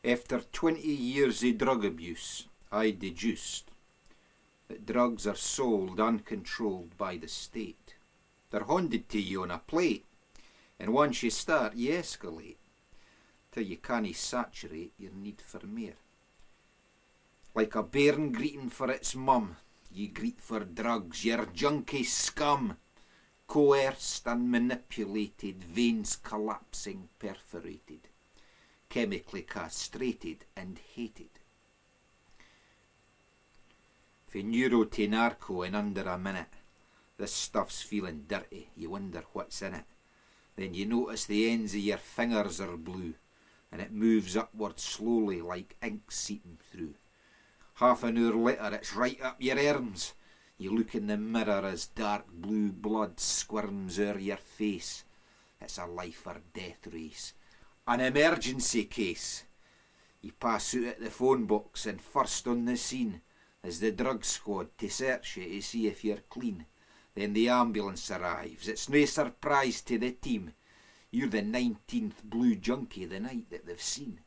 After 20 years of drug abuse, I deduced that drugs are sold uncontrolled by the state. They're handed to you on a plate, and once you start, you escalate, till you can't saturate your need for more. Like a bairn greeting for its mum, you greet for drugs, you're junkie scum, coerced and manipulated, veins collapsing, perforated, chemically castrated and hated. From neuro to narco in under a minute, this stuff's feeling dirty, you wonder what's in it. Then you notice the ends of your fingers are blue, and it moves upward slowly like ink seeping through. Half an hour later it's right up your arms. You look in the mirror as dark blue blood squirms o'er your face. It's a life or death race, an emergency case. You pass out at the phone box and first on the scene is the drug squad to search you to see if you're clean. Then the ambulance arrives. It's no surprise to the team. You're the 19th blue junkie the night that they've seen.